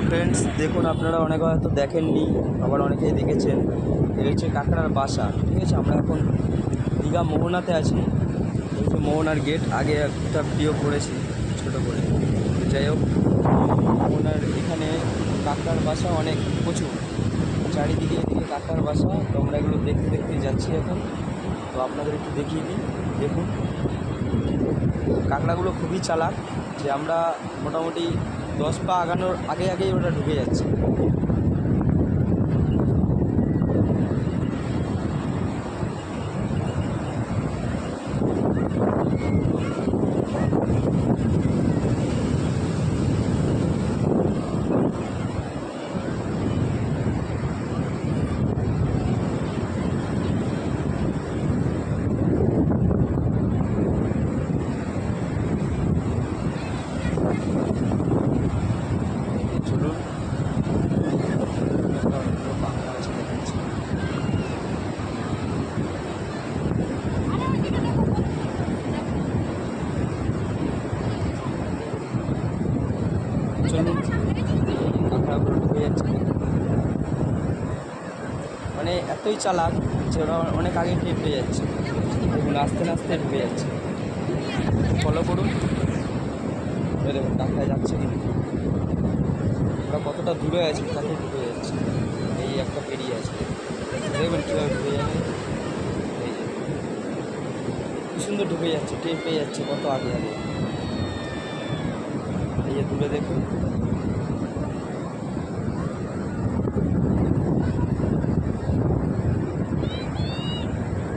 Friends, দেখুন আপনারা অনেকে হয়তো দেখেননি, আবার অনেকেই দেখেছেন। এই হচ্ছে কাঁকড়ার বাসা। ঠিক আছে, আমরা এখন দীঘা মোহনাতে আছি। এই যে মোহনার গেট, আগে একটা ভিডিও করেছি ছোটো করে। যাই হোক, মোহনার এখানে কাঁকড়ার বাসা অনেক প্রচুর, চারিদিকে এদিকে কাঁকড়ার বাসা। তো আমরা এগুলো দেখতে দেখতে যাচ্ছি এখন। তো আপনাদের একটু দেখিয়ে দিই। দেখুন, কাঁকড়াগুলো খুবই চালাক, যে আমরা মোটামুটি 10 পা আগানোর আগেই ওটা ঢুকে যাচ্ছে। চলুন, অনেকগুলো কাঁকড়া আছে দেখাচ্ছি। চলুন, কাঁকড়াগুলো ঢুকে যাচ্ছে। মানে এতই চালাক যে ওরা অনেক আগে টের পেয়ে যাচ্ছে। দেখুন, আস্তে আস্তে ঢুকে যাচ্ছে। ফলো করুন। ওই দেখুন, কাঁকড়া যাচ্ছে, কিন্তু ওরা কতটা দূরে আছে তাতে ঢুকে যাচ্ছে। এই একটা পেরিয়ে আছে, দেখবেন কীভাবে ঢুকে যাবে। এই যে কি সুন্দর ঢুকে যাচ্ছে, টের পেয়ে যাচ্ছে কত আগে আগে। এই যে দূরে দেখুন।